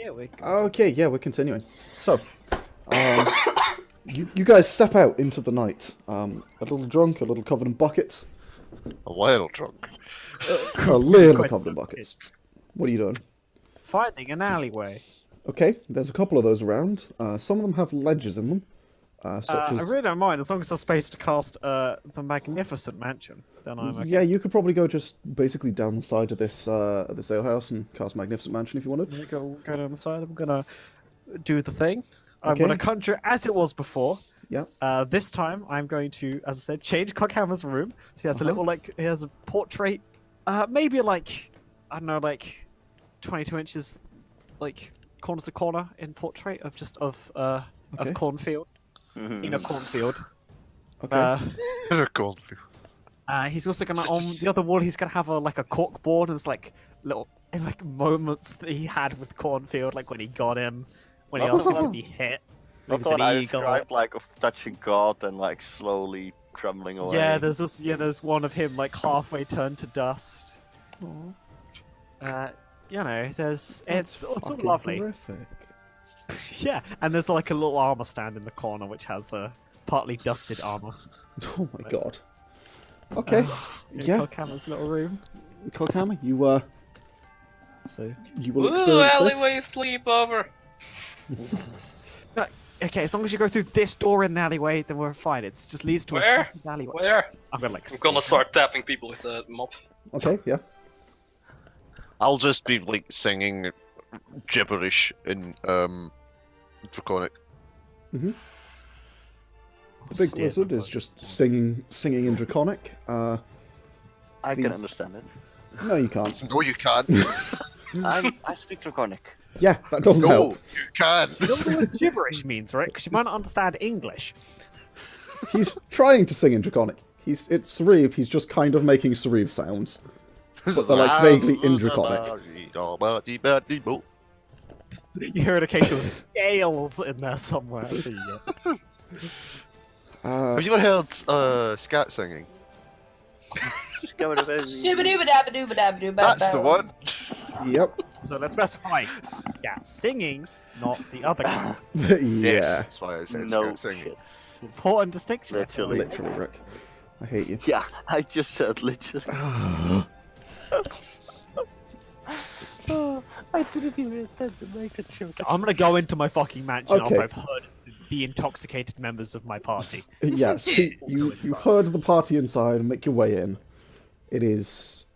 Yeah, we can. Okay, yeah, we're continuing. So, you guys step out into the night. A little drunk, a little covered in buckets. A little drunk. A little Quite covered in drunk, buckets. What are you doing? Finding an alleyway. Okay, there's a couple of those around. Some of them have ledges in them. Such I as... really don't mind as long as there's space to cast the Magnificent Mansion. Then I'm okay. Yeah, you could probably go just basically down the side of this alehouse and cast Magnificent Mansion if you wanted. I'm gonna go down the side. I'm gonna do the thing. I'm Okay. gonna conjure as it was before. Yeah. This time I'm going to, as I said, change Coghammer's room. So he has a little he has a portrait, maybe like I don't know, like 22 inches, like corner to corner in portrait of Okay. cornfield. In a cornfield. Okay. They're cold. He's also gonna on the other wall. He's gonna have like a cork board, and it's like little like moments that he had with cornfield, like when he got him, when he asked him to be hit. I Like, it's thought an I eagle. described like of touching God and like slowly crumbling away. Yeah, there's also there's one of him like halfway turned to dust. You know, it's all Fucking lovely. horrific. Yeah, and there's like a little armor stand in the corner which has a partly dusted armor. Oh my god. Okay. Yeah. Coghammer's little room. Coghammer, you So. you will Ooh, experience this. alleyway sleepover. Okay, as long as you go through this door in the alleyway, then we're fine. It just leads to a Where? second alleyway. Where? I'm gonna like. I'm gonna start tapping people with a mop. Okay, yeah. I'll just be like singing gibberish in Draconic. The big wizard is just singing in Draconic. I can understand it. No, you can't. No, you can't. I speak Draconic. Yeah, that doesn't No, help. you can't. You don't know what gibberish means, right? Because you might not understand English. He's trying to sing in Draconic. It's Sauriv. He's just kind of making Sauriv sounds, but they're like vaguely in Draconic. You hear an occasional scales in there somewhere. So you get... Have you ever heard scat singing? That's the one. Yep. So let's specify. Yeah, singing, not the other kind. Yeah. Yes, that's why I said No scat singing. shit. It's an important distinction. Literally. Literally, Rick. I hate you. Yeah, I just said literally. I didn't even intend to make a joke. I'm gonna go into my fucking mansion Okay. after I've heard the intoxicated members of my party. Yes, you heard the party inside and make your way in. It is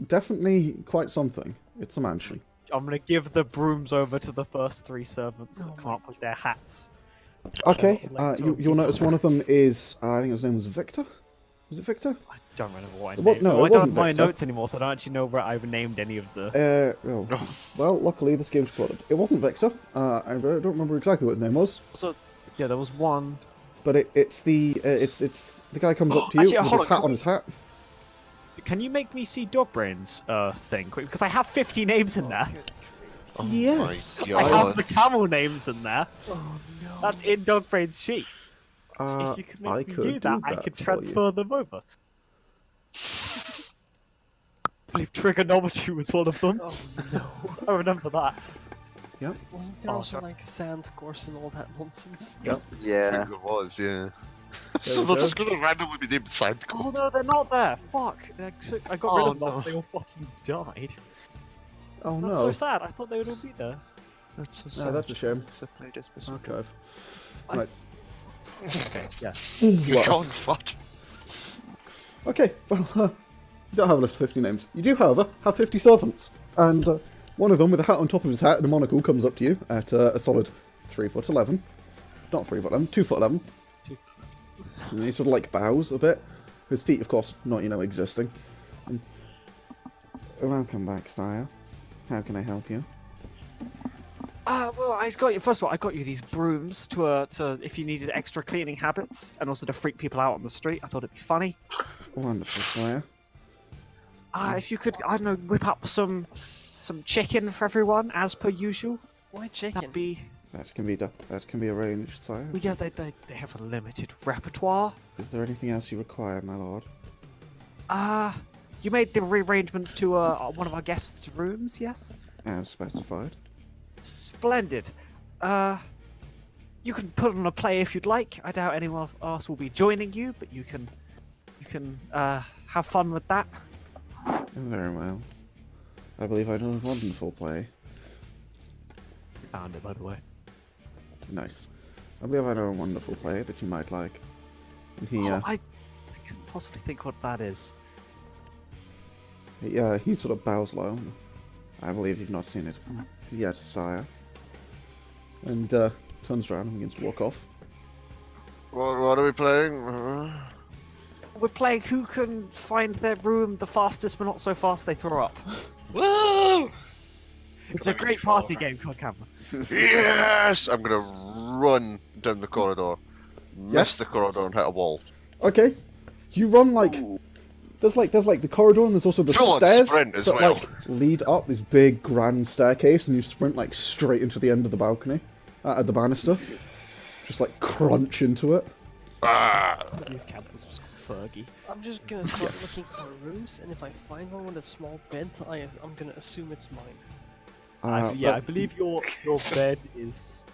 definitely quite something. It's a mansion. I'm gonna give the brooms over to the first three servants that come up with their hats. Okay, you'll notice one of them is, I think his name was Victor? Was it Victor? I don't remember what I Well, named. no, Oh, it I don't wasn't have my Victor. notes anymore, so I don't actually know where I've named any of the. Well, luckily this game's recorded. It wasn't Victor. I don't remember exactly what his name was. So, yeah, there was one. But it's the guy comes up to you Actually, with hold his on, hat on his hat. Can you make me see Dogbrain's thing quick? Because I have 50 names in there. Oh Yes. my I God. have the camel names in there. Oh no. That's in Dogbrain's sheet. If you could make I me could do that, I for could you. transfer them over. I believe trigonometry was one of them. Oh no. I remember that. Yep. Wasn't there Oh, also sure. like sand course and all that nonsense? Yes. I Yeah. think it was, yeah. There So we they're go. just gonna randomly be named side Oh no, they're not there. Fuck. I got rid of them. They all fucking died. Oh That's no. so sad. I thought they would all be there. That's so No, that's a shame. sad. Archive. I- Right. Okay. Yeah. You're Well, going fat. okay, well, you don't have a list of 50 names. You do, however, have 50 servants. And one of them, with a hat on top of his hat and a monocle, comes up to you at a solid 3'11". Not 3'11", 2'11". And he sort of like bows a bit. His feet, of course, not, existing. And, welcome back, sire. How can I help you? Well, I got you. First of all, I got you these brooms to if you needed extra cleaning habits, and also to freak people out on the street. I thought it'd be funny. Wonderful, sire. If you could, I don't know, whip up some chicken for everyone, as per usual. Why chicken? That'd be. That can be arranged, sire. Well, yeah, they have a limited repertoire. Is there anything else you require, my lord? You made the rearrangements to one of our guests' rooms, yes? As specified. Splendid. You can put on a play if you'd like. I doubt anyone else will be joining you, but you can have fun with that. Very well. I believe I know a wonderful play. Found it, by the way. Nice. I believe I know a wonderful play that you might like. And he, I couldn't possibly think what that is. he sort of bows low. I believe you've not seen it yet, sire. And turns around and begins to walk off. What are we playing? We're playing who can find their room the fastest, but not so fast they throw up. Woo! It's a great party game, Coghammer. Yes! I'm gonna run down the corridor, miss the corridor, and hit a wall. Okay. You run like... There's like the corridor and there's also the Full-on stairs sprint as that well. like lead up this big grand staircase, and you sprint like straight into the end of the balcony, at the banister. Just like crunch into it. These campers was called Fergie. I'm just gonna start Yes. looking for rooms, and if I find one with a small bed, I'm gonna assume it's mine. I believe your bed is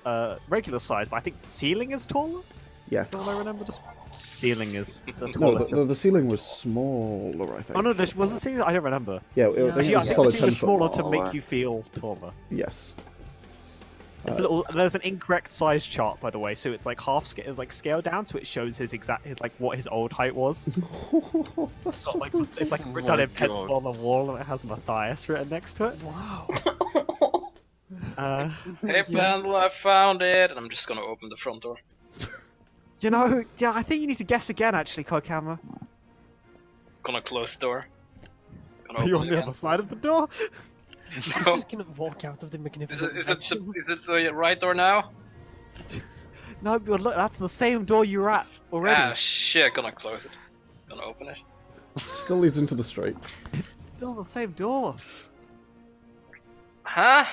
regular size, but I think the ceiling is taller. Yeah. Don't I remember the ceiling is the No, tallest. the ceiling was smaller, I think. Oh no, was the ceiling? I don't remember. Yeah, Yeah. I think Actually, it I was a think solid the 10 ceiling was foot. smaller to taller. make you feel taller. Yes. It's a little. There's an incorrect size chart, by the way, so it's like half scaled down, so it shows his what his old height was. It's not like it's like Oh done my in pencil God. on the wall, and it has Mathias written next to it. Wow. Hey, Pandal, I found it! And I'm just gonna open the front door. You know, yeah, I think you need to guess again, actually, Coghammer. Gonna close the door. Gonna Are you on open the it other side of the door? I'm again. just gonna walk out of the Is magnificent it mansion. the right door now? No, but look, that's the same door you were at already. Ah, shit, gonna close it. Gonna open it. Still leads into the street. It's still the same door. Huh?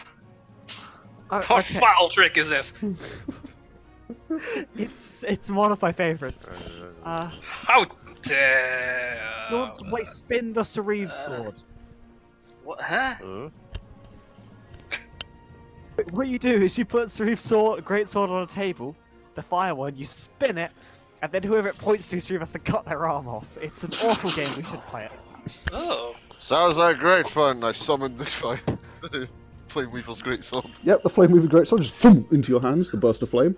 What Okay. foul trick is this? It's one of my favorites. How dare... No one's wait, spin the Sauriv sword. What? Huh? What you do is you put Sauriv's sword, great sword on a table, the fire one, you spin it, and then whoever it points to, Sauriv has to cut their arm off. It's an awful game. We should play it. Oh. Sounds like great fun. I summoned the Flame Weaver's great sword. Yep, the flame weaver great sword just thump into your hands, the burst of flame.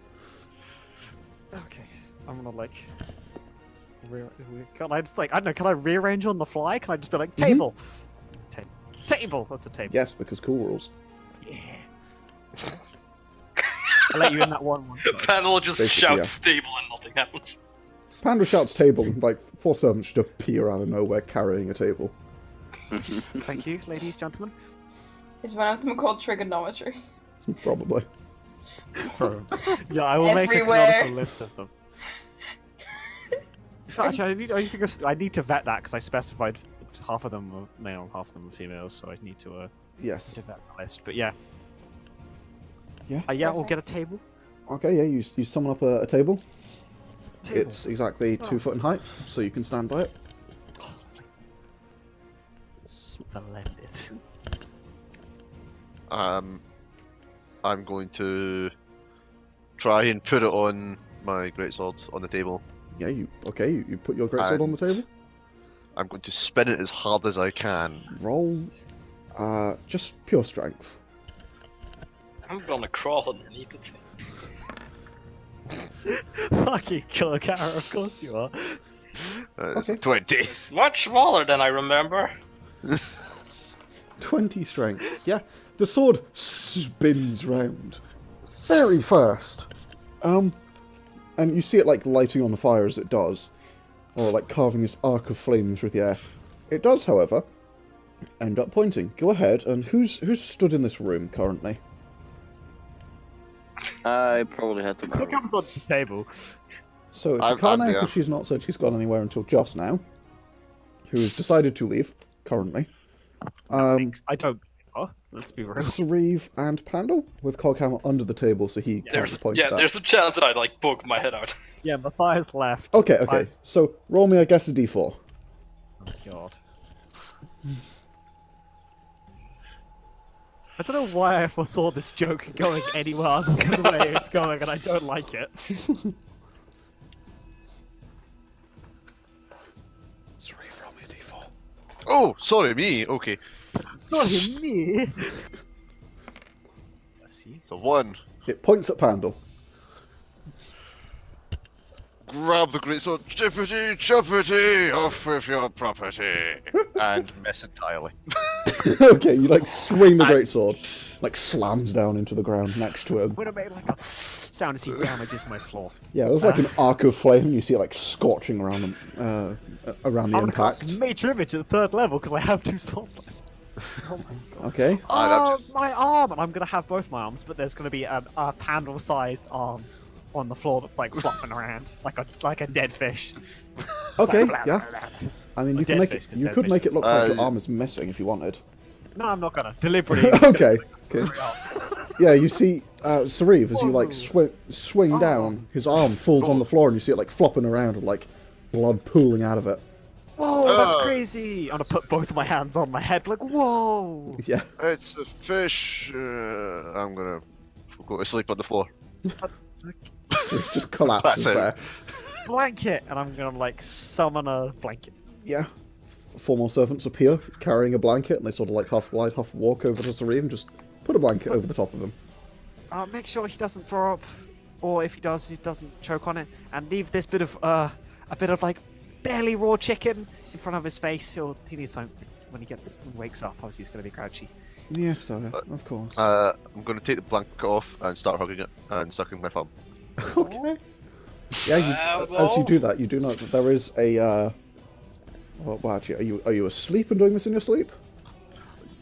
Okay, I'm gonna like. Can I just like I don't know? Can I rearrange on the fly? Can I just be like table? Table. That's a table. Yes, because cool rules. Yeah. I'll let you in that one. Pandal just Basically, shouts stable and nothing happens. Panda shouts table, and like 4 servants just appear out of nowhere carrying a table. Thank you, ladies, gentlemen. Is one of them called trigonometry? Probably. Yeah, I will make a Everywhere. canonical list of them. Actually, I need to vet that because I specified half of them were male, half of them were females, so I need to Yes. vet the list. But yeah. Yeah? Yeah, we'll get a table. Okay, yeah, you summon up a table. Table. It's exactly 2 foot in height, so you can stand by it. Splendid. I'm going to try and put it on my greatsword on the table. Yeah, you put your greatsword on the table. I'm going to spin it as hard as I can. Roll, just pure strength. I'm gonna crawl underneath it. Fucking Coghammer, of course you are. It's Okay. 20. It's much smaller than I remember. 20 strength. Yeah, the sword spins round very fast. And you see it like lighting on the fire as it does, or like carving this arc of flame through the air. It does, however, end up pointing. Go ahead, and who's stood in this room currently? I probably had to go. Coghammer's on the table. So it's I'm Akane, there. because she's not said she's gone anywhere until just now, who has decided to leave currently. I don't. Oh, let's be real. Sauriv and Pandal, with Coghammer under the table, so he can't point at that. There's a chance that I'd like poke my head out. Yeah, Mathias left. Okay. So roll me, I guess, a d4. Oh god. I don't know why I foresaw this joke going anywhere other than the way it's going, and I don't like it. Sauriv, roll me a d4. Oh, sorry, me. Okay. It's not him, me. Let's see. So 1. It points at Pandal. Grab the great sword. Chippity, chippity, off with your property. And miss entirely. Okay, you like swing the greatsword, like slams down into the ground next to him. Would have made like a sound as he damages my floor. Yeah, there's like an arc of flame, and you see it like scorching around the I'm gonna cast impact. Major Image at the 3rd level because I have 2 slots left. Oh my god. Okay. Oh, my arm! And I'm gonna have both my arms, but there's gonna be a Pandal-sized arm on the floor that's like flopping around like a dead fish. Okay. It's like, Yeah. I mean, Or you can dead make fish, it. 'cause You dead could fish. make it look like your arm is missing if you wanted. No, I'm not gonna. Deliberately. Okay. Okay. Yeah, you see Sauriv as you like swing down, his arm falls on the floor, and you see it like flopping around and like blood pooling out of it. Whoa, that's crazy! I'm gonna put both of my hands on my head, like, whoa! Yeah. It's a fish. I'm gonna go to sleep on the floor. Sauriv just collapses Pass out. there. Blanket! And I'm gonna, like, summon a blanket. Yeah. 4 more servants appear carrying a blanket, and they sort of like half glide, half walk over to Sauriv and just put a blanket over the top of him. Make sure he doesn't throw up, or if he does, he doesn't choke on it, and leave this bit of, like, barely raw chicken in front of his face. He needs something when he wakes up. Obviously, he's gonna be grouchy. Yes, sir. Of course. I'm gonna take the blanket off and start hugging it and sucking my thumb. Okay. Yeah, as you do that, you do note that there is a. Well, actually, are you asleep and doing this in your sleep?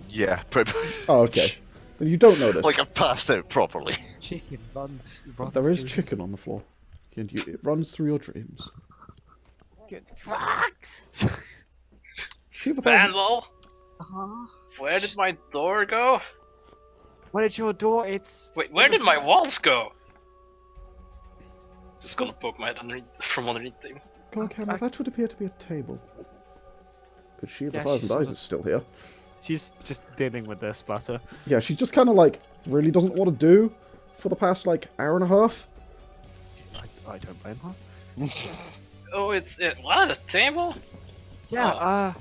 Yeah, pretty much. Oh, okay. Then you don't notice. Like I've passed out properly. Chicken runs There is through chicken on the floor, and it runs through your dreams. Good. Shiva Pandal, where did my door go? Where did your door? Wait, where did my walls go? Just gonna poke my head from underneath them. Coghammer, that would appear to be a table. Because Shiva Yeah, Thousand she's Eyes sort of- is still here. She's just dealing with this, bless her. Yeah, she just kind of like really doesn't want to do for the past like hour and a half. I don't blame her. Oh, what, a table? Yeah,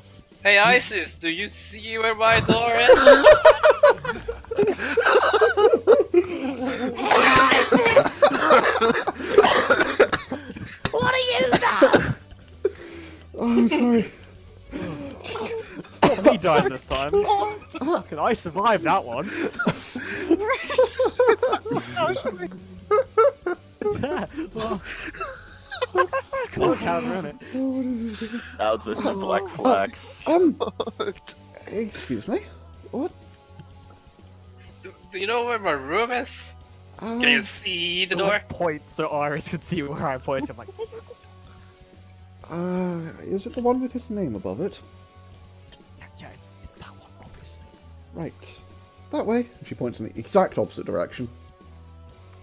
Hey, Isis, do you see where my door is? Oh, I'm sorry. Not me dying this time. Can I survive that one? Yeah, well... It's called counter, isn't it? Out with the black flag. Excuse me. What? Do you know where my room is? Can you see the door? Like, point so Iris can see where I point. I'm like, Is it the one with his name above it? yeah, it's that one, obviously. Right. That way. She points in the exact opposite direction.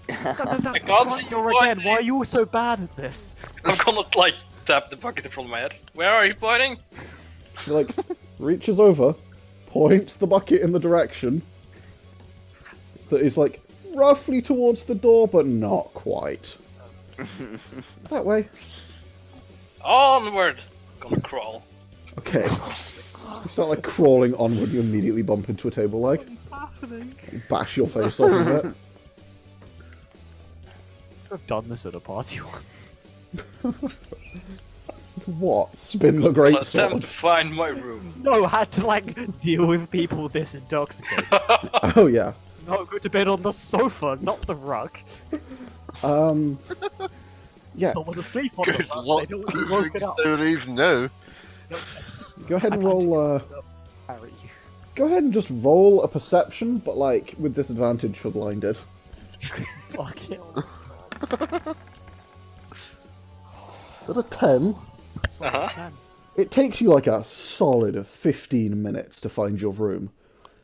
That's can't the see front door you again. pointing. Why are you so bad at this? I'm gonna like tap the bucket in front of my head. Where are you pointing? She like reaches over, points the bucket in the direction that is like roughly towards the door, but not quite. That way. Onward! Gonna crawl. Okay. You start like crawling onward, you immediately bump into a table leg. What's happening? You bash your face off of it. I've done this at a party once. What? Spin the great Attempt sword? to find my room. No, I had to like deal with people this intoxicated. Oh yeah. No, go to bed on the sofa, not the rug. Yeah. Someone asleep on the Good rug. luck They don't want to woke it up. even now. Go ahead and I can't roll. Harry, you. Go ahead and just roll a perception, but like with disadvantage for blinded. This bucket. Is that a 10? Uh-huh. It takes you like a solid 15 minutes to find your room.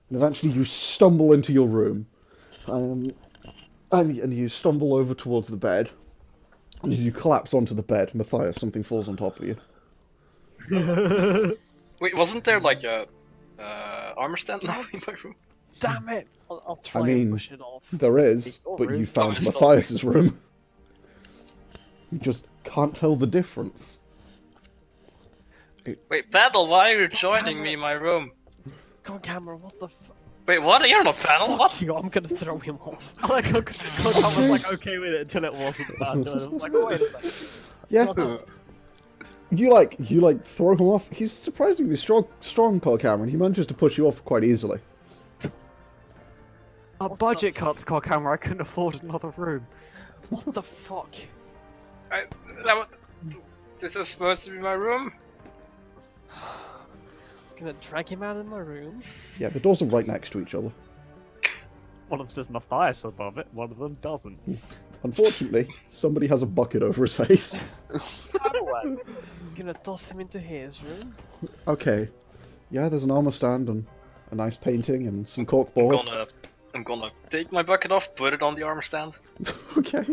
And eventually you stumble into your room. And you stumble over towards the bed. And as you collapse onto the bed, Mathias, something falls on top of you. Wait, wasn't there like a armor stand now in my room? Damn it! I'll try mean, and push it off. There is, It's your but room. you found it's not. Mathias's room. You just can't tell the difference. Wait, Pandal, why are you joining me in my room? Coghammer, what the f- Wait, what? You're not Pandal? What? Fuck you, I'm gonna throw him off. I like how Coghammer was like okay with it until it wasn't. And I was like, oh, wait a second. Yeah. Not just- You throw him off. He's surprisingly strong, Coghammer, and he manages to push you off quite easily. A budget cuts, Coghammer. I couldn't afford another room. What the fuck? This is supposed to be my room? Gonna drag him out of my room? Yeah, the doors are right next to each other. One of them says Mathias above it, one of them doesn't. Unfortunately, somebody has a bucket over his face. Gonna toss him into his room? Okay. Yeah, there's an armor stand and a nice painting and some corkboard. I'm gonna take my bucket off, put it on the armor stand. Okay.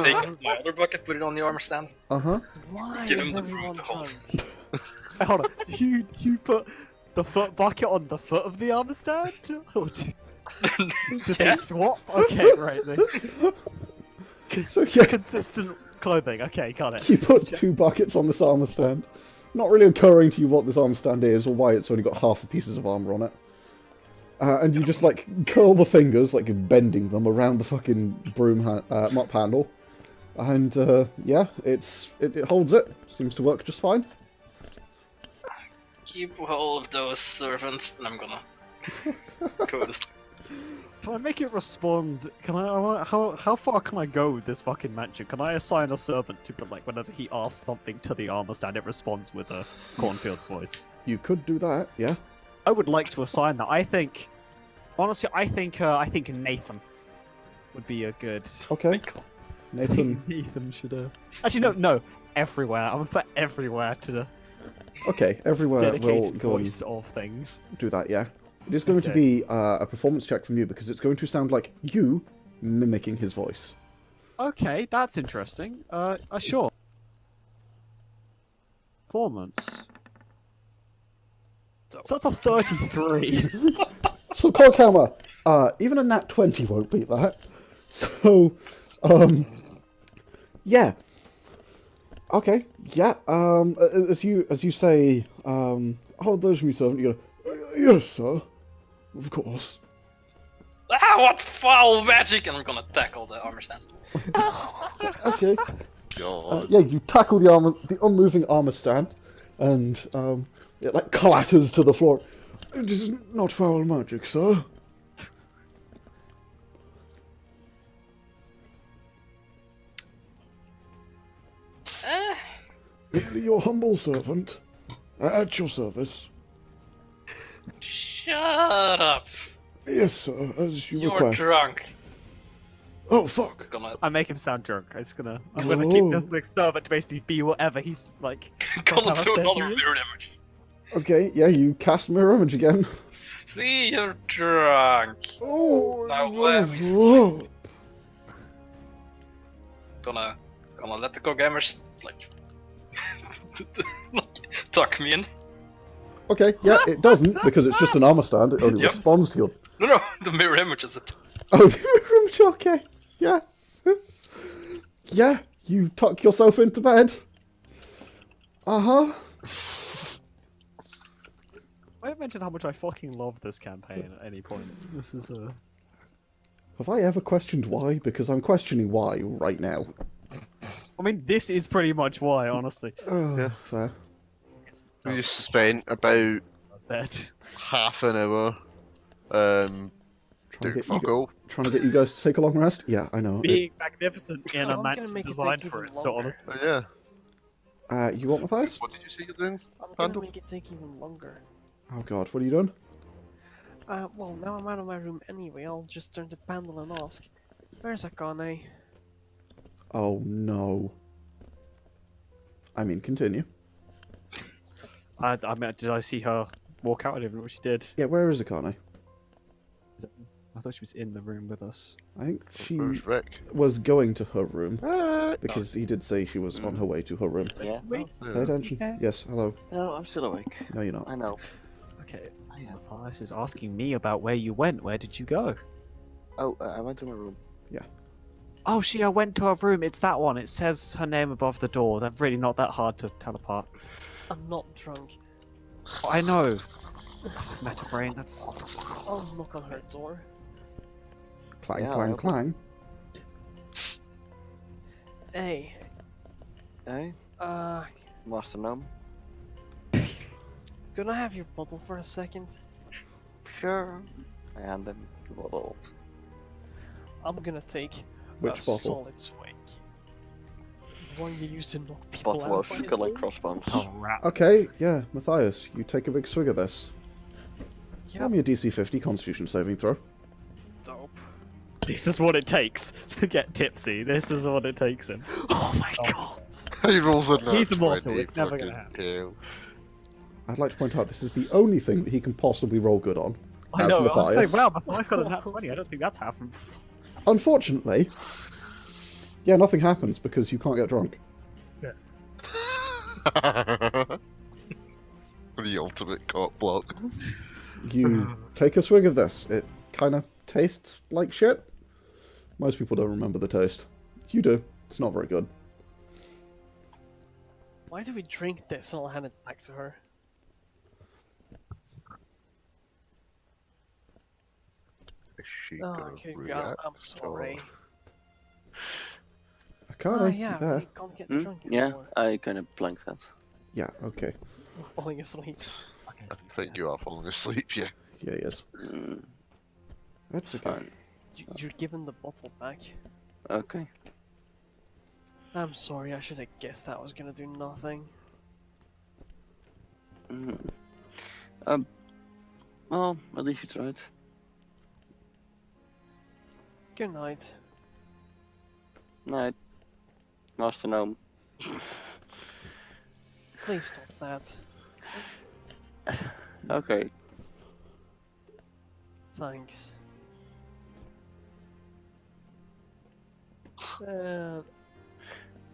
Take my other bucket, put it on the armor stand. Uh-huh. Why Give is him the room everyone to hold. drunk? Hold on, you put the foot bucket on the foot of the armor stand? Or did they swap? Okay, right then. So yeah, Consistent clothing. Okay, got it. you put 2 buckets on this armor stand. Not really occurring to you what this armor stand is or why it's only got half the pieces of armor on it. And you just curl the fingers, bending them around the fucking mop handle. And yeah, it holds it. Seems to work just fine. Keep hold of those servants, and I'm gonna go this. Can I make it respond? Can how far can I go with this fucking mansion? Can I assign a servant to, whenever he asks something to the armor stand, it responds with a cornfield's voice? You could do that, yeah. I would like to assign that. I think Nathan would be a good. Okay. Nathan. Nathan should. Actually, no. Everywhere. I'm gonna put everywhere to Okay, everywhere we'll dedicated go and voice of things. do that, yeah. It is going to be a performance check from you because it's going to sound like you mimicking his voice. Okay, that's interesting. Sure. Performance. So that's a 33. So, Coghammer, even a nat 20 won't beat that. So, yeah. Okay, yeah, as you say, hold those from your servant, you go, yes, sir, of course. Ah, what foul magic! And I'm gonna tackle the armor stand. Okay. God. Yeah, you tackle the unmoving armor stand, and, it, clatters to the floor. It is not foul magic, sir. Merely your humble servant, at your service. Shut up! Yes, sir, as you You're request. drunk. Oh, fuck. Gonna I make him sound drunk. I'm gonna keep the servant to basically be whatever he's like. gonna Coghammer do says another he is. mirror image. Okay, yeah, you cast mirror image again. See, you're drunk. Oh, Now whoa. Gonna let the Coghammers tuck me in. Okay, yeah, it doesn't, because it's just an armor stand. It only Yep. responds to your... No, the mirror image is it. Oh, the mirror image, okay. Yeah. Yeah, you tuck yourself into bed. Uh-huh. I haven't mentioned how much I fucking love this campaign at any point. This is a. Have I ever questioned why? Because I'm questioning why right now. I mean, this is pretty much why, honestly. Oh, Yeah. fair. We spent about That. half an hour Trying to, doing get fuck all. trying to get you guys to take a long rest? Yeah, I know. Being magnificent in Oh, a I'm gonna mansion make it designed take for even it, so longer. honestly. Yeah. You want Mathias? What did you say you're doing? I'm gonna Pandal? make it take even longer. Oh god, what are you doing? Well, now I'm out of my room anyway, I'll just turn to Pandal and ask, where's Akane? Oh no. I mean, continue. I mean, did I see her walk out? I didn't know what she did. Yeah, where is Akane? I thought she was in the room with us. I think she Where's Rick? was going to her room, Ah, because he did say she was on her way to her room. Yeah. Wait. Pay attention. Yes, hello. No, I'm still awake. No, you're not. I know. Okay. Mathias is asking me about where you went. Where did you go? Oh, I went to my room. Oh, I went to her room. It's that one. It says her name above the door. They're really not that hard to tell apart. I'm not drunk. Oh, I know. Metal brain. That's. I'll knock on her door. Clang, Yeah, clang, I- clang. Hey, Hey, Master Gnome. can I have your bottle for a second? Sure. I hand him the bottle. I'm gonna take Which a bottle? solid swig. The one you used to knock people Bottle out. of I skull and assume? crossbones. Oh, rap. Okay, yeah, Mathias, you take a big swig of this. Yep. Roll me a DC 50 Constitution saving throw. Dope. This is what it takes to get tipsy. This is what it takes him. Oh my god. He rolls a nat He's immortal, 20, it's never gonna fucking hell. I'd like to point out this is the only thing that he can possibly roll good on. I As know. I was Mathias. saying, wow, Mathias got a nat 20. I don't think that's happened before. Unfortunately, yeah, nothing happens because you can't get drunk. The ultimate cock block. You take a swig of this. It kind of tastes like shit. Most people don't remember the taste. You do. It's not very good. Why do we drink this and I'll hand it back to her? Is she Oh, gonna okay, react I'm sorry. Akane, Yeah, you there? we can't get Hmm? drunk Yeah, anymore. I kind of blanked that. Yeah, okay. We're falling asleep. I think you are falling asleep, yeah. Yeah, he is. Mm, That's okay. fine. You're given the bottle back. Okay. I'm sorry, I should have guessed that was gonna do nothing. Mm. Well, at least you tried. Good night. Night. Master Gnome. Please stop that. Okay. Thanks.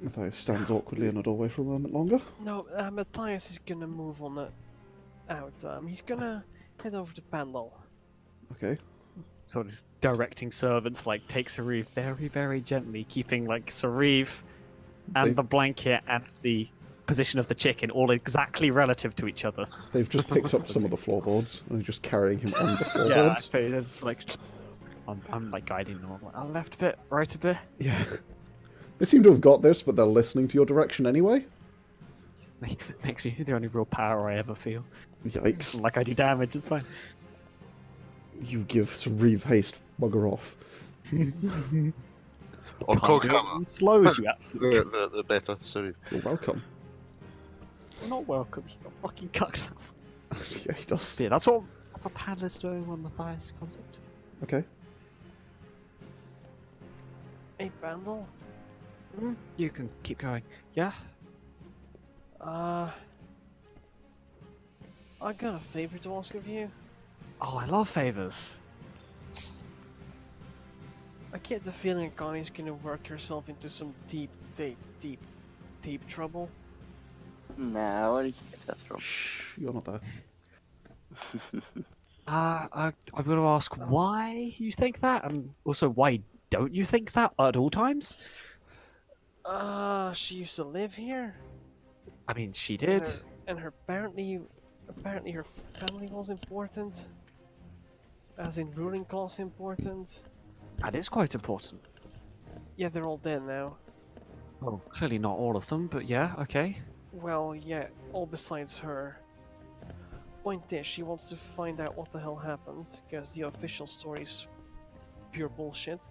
Matthias stands awkwardly in a doorway for a moment longer. No, Mathias is gonna move on out. He's gonna head over to Pandal. Okay. Sort of directing servants, like, take Sauriv very, very gently, keeping, like, Sauriv and They- the blanket and the position of the chicken all exactly relative to each other. They've just picked up some of the floorboards and are just carrying him on the Yeah, I floorboards. suppose it's like... I'm like guiding them. I'm like, I left a bit, right a bit. Yeah. They seem to have got this, but they're listening to your direction anyway. Makes me the only real power I ever feel. Yikes. Like I do damage, it's fine. You give Sauriv haste, bugger off. Or Can't do it Coghammer. in slowed, you absolutely. The better, sorry. You're welcome. You're not welcome. You got fucking cucked. Yeah, he does. Yeah, that's what Pandal's doing when Mathias comes up to him. Okay. Hey, Pandal. You can keep going. Yeah? I got a favor to ask of you. Oh, I love favors. I get the feeling Akane's gonna work herself into some deep trouble. Nah, where did you get that from? Shh, you're not there. I'm going to ask why you think that, and also why don't you think that at all times? She used to live here. I mean, she did. And her apparently her family was important. As in ruling class important. That is quite important. Yeah, they're all dead now. Well, clearly not all of them, but yeah, okay. Well, yeah, all besides her. Point is, she wants to find out what the hell happened, because the official story's pure bullshit.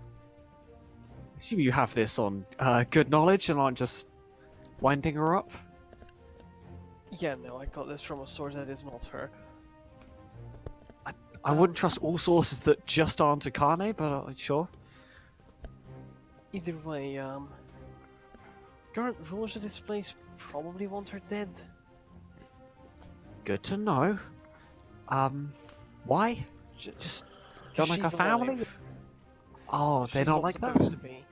Assume you have this on good knowledge and aren't just winding her up. Yeah, no, I got this from a source that is not her. I wouldn't trust all sources that just aren't Akane, but sure. Either way, current rulers of this place probably want her dead. Good to know. Why? Just don't like her she's family? alive. Oh, they're She's not like that? supposed to be.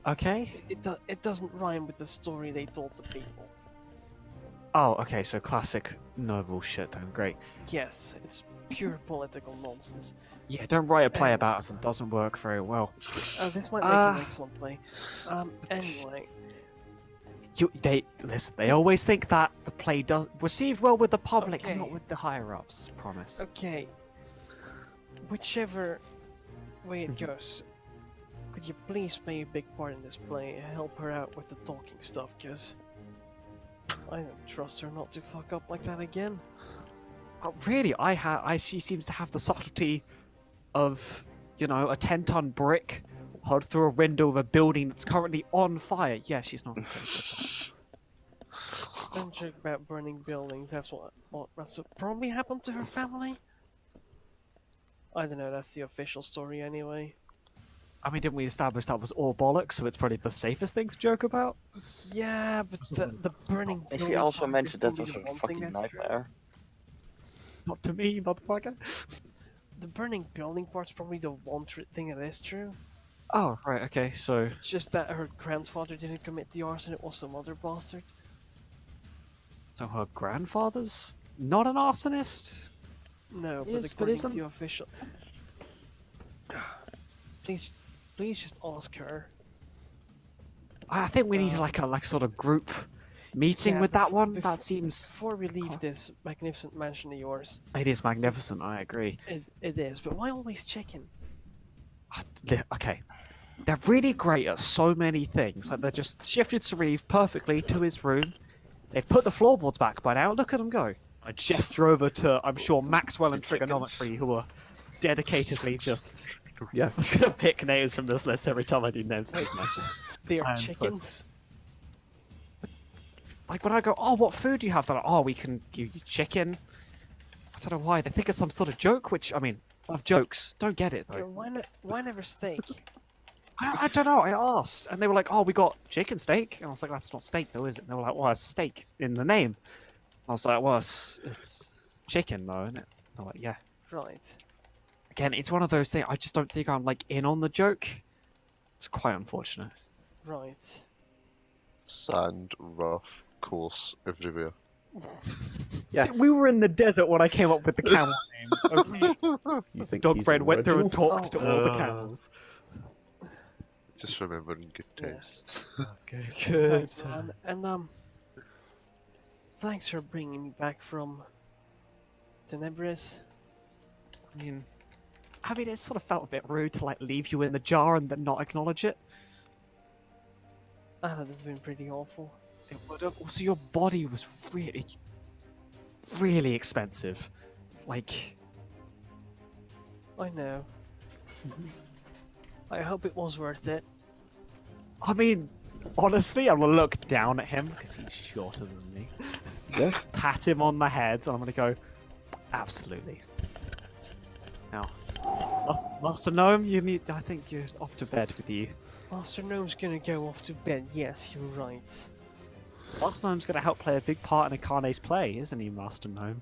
Okay. It doesn't rhyme with the story they told the people. Oh, okay, so classic noble shit then, great. Yes, it's pure political nonsense. Yeah, don't write a play about us, it doesn't work very well. Oh, this might make an excellent play. Anyway, Listen, they always think that the play does receive well with the public, Okay. not with the higher-ups, promise. okay. Whichever way it goes, could you please play a big part in this play and help her out with the talking stuff, cause I don't trust her not to fuck up like that again. Really, she seems to have the subtlety of, you know, a 10-ton brick heard through a window of a building that's currently on fire. Yeah, she's not very good at that. Don't joke about burning buildings, that's that's what probably happened to her family. I don't know, that's the official story anyway. I mean, didn't we establish that was all bollocks, so it's probably the safest thing to joke about? Yeah, but the burning And building she also part is mentioned that probably was the a one thing fucking that's true. nightmare. Not to me, motherfucker. The burning building part's probably the one thing that is true. Oh, right, okay, so... It's just that her grandfather didn't commit the arson, it was some other bastard. So her grandfather's not an arsonist? No, but Yes, but according isn't- to the official... Please just ask her. I think we need like a sort of group meeting Yeah, with that one. bef- That seems... Before we leave this magnificent mansion of yours, It is magnificent, I agree. it is, but why always chicken? Okay. They're really great at so many things. Like, they just shifted Sauriv perfectly to his room. They've put the floorboards back by now. Look at them go. I gesture over to, I'm sure, Maxwell and Trigonometry, who are dedicatedly just... Yeah. I'm just gonna pick names from this list every time I do names. They are I'm so chickens. Like, when I go, oh, what food do you have? They're like, oh, we can give you chicken. I don't know why. They think it's some sort of joke, which, I mean, I love jokes. Don't get it, though. Why never steak? I don't know. I asked, and they were like, "Oh, we got chicken steak." And I was like, "That's not steak, though, is it?" And they were like, "Well, it's steak in the name." I was like, "Well, it's chicken, though, isn't it?" They're like, "Yeah." Right. Again, it's one of those things. I just don't think I'm like in on the joke. It's quite unfortunate. Right. Sand, rough, course everywhere. Yeah. We were in the desert when I came up with the camel names. Okay. You think Dog he's Bread went through and original? talked to all the camels. Just remembering good Yes. times. Okay, Thanks, man. And thanks for bringing me back from Tenebris. I mean, it sort of felt a bit rude to like leave you in the jar and then not acknowledge it. That would have been pretty awful. It would have. Also, your body was really, really expensive. Like, I know. I hope it was worth it. I mean, honestly, I'm gonna look down at him because he's shorter than me. Yeah. Pat him on the head, and I'm gonna go, absolutely. Now, Master Gnome, you need. I think you're off to bed with you. Master Gnome's gonna go off to bed. Yes, you're right. Master Gnome's gonna help play a big part in Akane's play, isn't he, Master Gnome?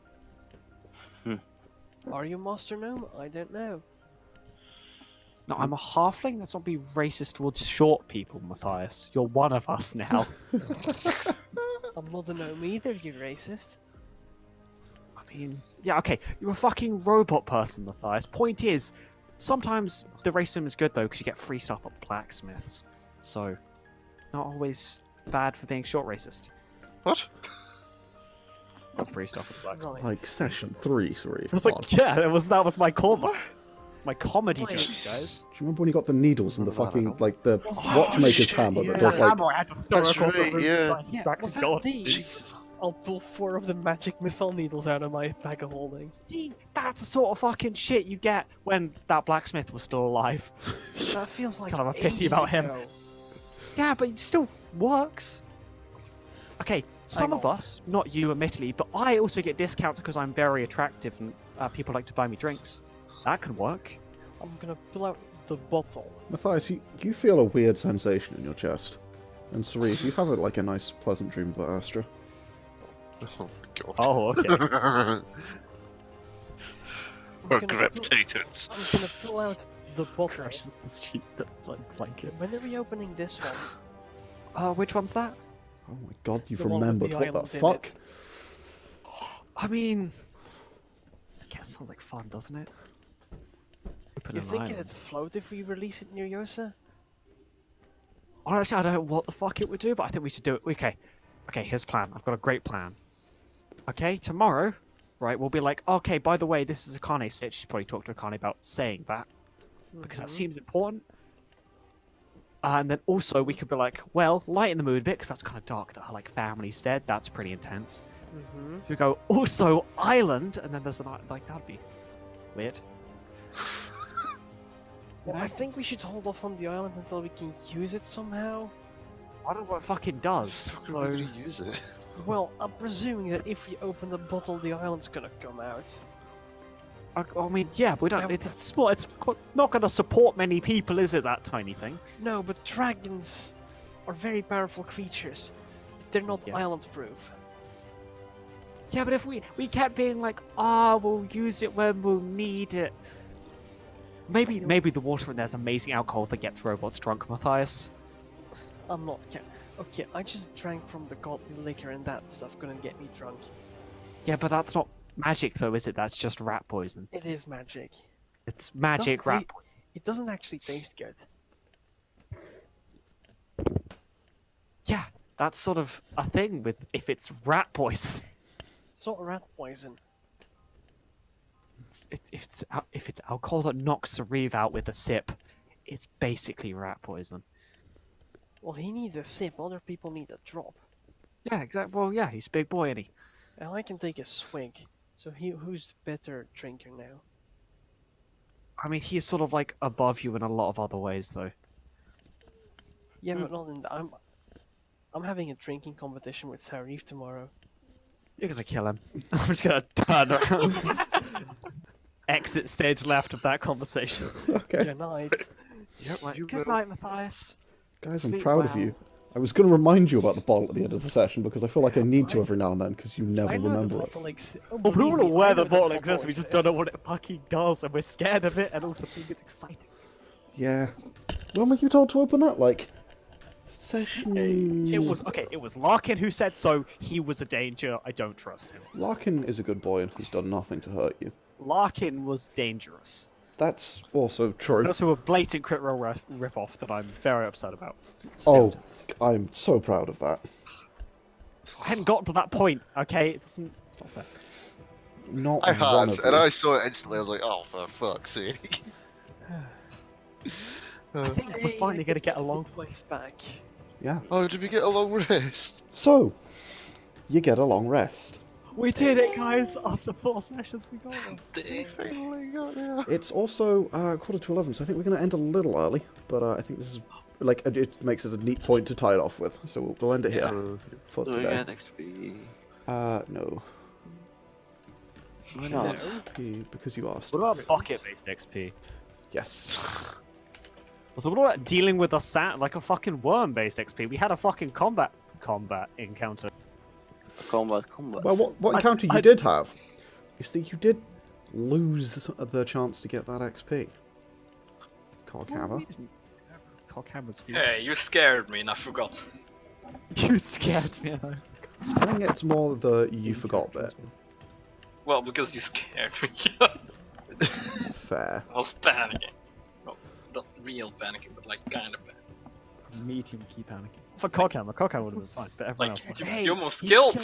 Are you Master Gnome? I don't know. No, I'm a halfling. Let's not be racist towards short people, Mathias. You're one of us now. I'm not a gnome either, you racist. I mean, yeah, okay. You're a fucking robot person, Mathias. Point is, sometimes the racism is good though, because you get free stuff at blacksmiths. So, not always bad for being short racist. What? Got free stuff at blacksmiths. Right. Like session 3, sorry. I was like, yeah, that was my callback. My comedy Wait. joke, guys. Do you remember when you got the needles and the Remember that fucking, at like, the Was watchmaker's shit, hammer yeah. that does, like... I had to throw That's across the right, room yeah. to try and Yeah, distract was his that god. these? Jesus. I'll pull 4 of the magic missile needles out of my bag of holding. See, that's the sort of fucking shit you get when that blacksmith was still alive. That feels like kind of a pity ages about him. ago. Yeah, but it still works. Okay, some of on. us, not you admittedly, but I also get discounts because I'm very attractive and people like to buy me drinks. That can work. I'm gonna pull out the bottle. Matthias, you feel a weird sensation in your chest. And Sauriv, you have like a nice, pleasant dream about Astra. Oh my god. Oh, okay. We're I'm gonna pull- gravitated. I'm gonna pull out the bottle. Crushes the sheet, the blanket. When are we opening this one? Which one's that? Oh my god, you've The one with remembered. the What the island in fuck? it. I mean, yeah, sounds like fun, doesn't it? Open You an think island. it'd float if we release it near Yosa? Honestly, I don't know what the fuck it would do, but I think we should do it. Okay, here's the plan. I've got a great plan. Okay, tomorrow, right, we'll be like, okay, by the way, this is Akane's sit. She's probably talked to Akane about saying that, because that seems important. And then also we could be like, well, lighten the mood a bit, because that's kind of dark that her like family's dead. That's pretty intense. So we go, also island, and then there's an like that'd be weird. Well, I think we should hold off on the island until we can use it somehow. I don't know what it fucking does. How So are we gonna use it? Well, I'm presuming that if we open the bottle, the island's gonna come out. I mean, yeah, we don't. Yeah. It's small. It's not going to support many people, is it? That tiny thing. No, but dragons are very powerful creatures. They're not Yeah. island-proof. Yeah, but if we kept being like, ah, we'll use it when we'll need it. Maybe the water in there's amazing alcohol that gets robots drunk, Mathias. I'm not okay, I just drank from the godly liquor and that stuff couldn't get me drunk. Yeah, but that's not magic though, is it? That's just rat poison. It is magic. It's magic Doesn't rat re- poison. It doesn't actually taste good. Yeah, that's sort of a thing with if it's rat poison. It's not rat poison. If it's alcohol that knocks Sauriv out with a sip, it's basically rat poison. Well, he needs a sip, other people need a drop. Yeah, exactly. Well, yeah, he's a big boy, and he. And I can take a swig. So who's the better drinker now? I mean, he's sort of like above you in a lot of other ways, though. Yeah, but not in I'm having a drinking competition with Sauriv tomorrow. You're gonna kill him. I'm just gonna turn around. Exit stage left of that conversation. Okay. Good night. Yep, Like, you good will. night, Matthias. Guys, I'm Sleep proud of well. you. I was going to remind you about the bottle at the end of the session because I feel like I need to every now and then because you never I know remember the it. bottle exists. Oh, Well, we believe don't know me, where I the know bottle exists, we just don't know what it fucking does, and we're scared of it, and also think it's exciting. Yeah. When were you told to open that? Like, session... It was Larkin who said so, he was a danger, I don't trust him. Larkin is a good boy and he's done nothing to hurt you. Larkin was dangerous. That's also true. And also a blatant crit roll rip-off that I'm very upset about. Oh, Still. I'm so proud of that. I hadn't gotten to that point, okay? It's not fair. Not I one had, of and you. I saw it instantly. I was like, oh, for fuck's sake. I think we're finally going to get along. Place back. Yeah. Oh, did we get a long rest? So, you get a long rest. We did it, guys! After 4 sessions, we got it. Dang. Oh my god, yeah. It's also 11:15, so I think we're going to end a little early, but I think this is, like, it makes it a neat point to tie it off with, so we'll end it here for Do we today. get XP? No. Why not? Because you asked. What about bucket-based XP? Yes. So what about dealing with like a fucking worm-based XP? We had a fucking combat encounter. Combat. Well, what encounter you did have is that you did lose the chance to get that XP. Coghammer. Coghammer's Hey, you scared me and I forgot. You scared me. I think it's more the you forgot bit. Well, because you scared me. Fair. I was panicking. Well, not real panicking, but like kind of panicking. Medium key panicking. For Coghammer would have been fine, but everyone Like, else. you, Hey, you almost he killed killed